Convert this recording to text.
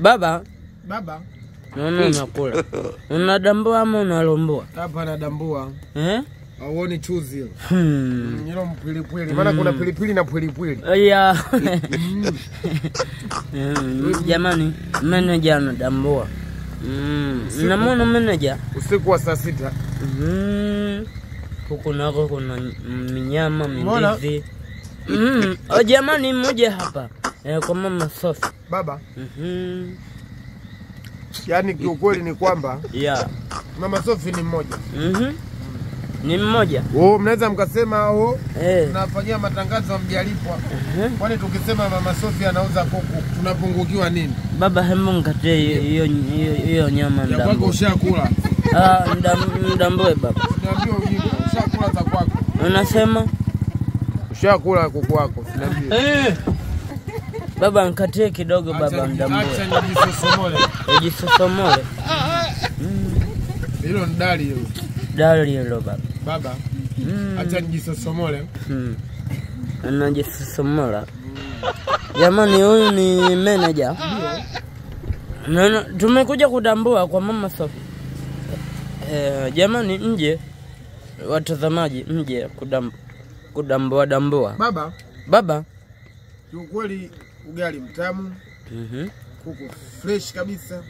Baba. Baba. Naona unakula. Unadambua ama unalombua? Hapa nadambua. Auoni chuzi hilo. Hilo mpilipili. Maana kuna pilipili na pilipili. Yeah. Jamani, manager anadambua. Namwona manager usiku wa saa 6. Huko nako kuna minyama mindizi. Jamani mmoja hapa. Kwa Mama Sophie. Baba. Yaani kiukweli ni kwamba Mama Sophie ni mmoja. Ni mmoja. Mnaweza mkasema tunafanyia matangazo mjalipwa. Kwani tukisema Mama Sophie anauza kuku tunapungukiwa nini? Baba hemu ngate hiyo nyama ndambo. Ya kwako ushakula. Ndambwe baba. Niambie ujinga, ushakula za kwako. Unasema ushakula kuku wako, niambie. Baba nikatie kidogo baba ndambwe. Acha nijisosomole. Nijisosomole. Hilo ni dali hilo. Dali hilo baba. Baba. Acha nijisosomole. Anajisosomola. Jamani huyu ni manager. Tumekuja kudambua kwa Mama Sophie. Jamani nje watazamaji nje kudambua. Baba. Kiukweli ugali mtamu. Kuku fresh kabisa.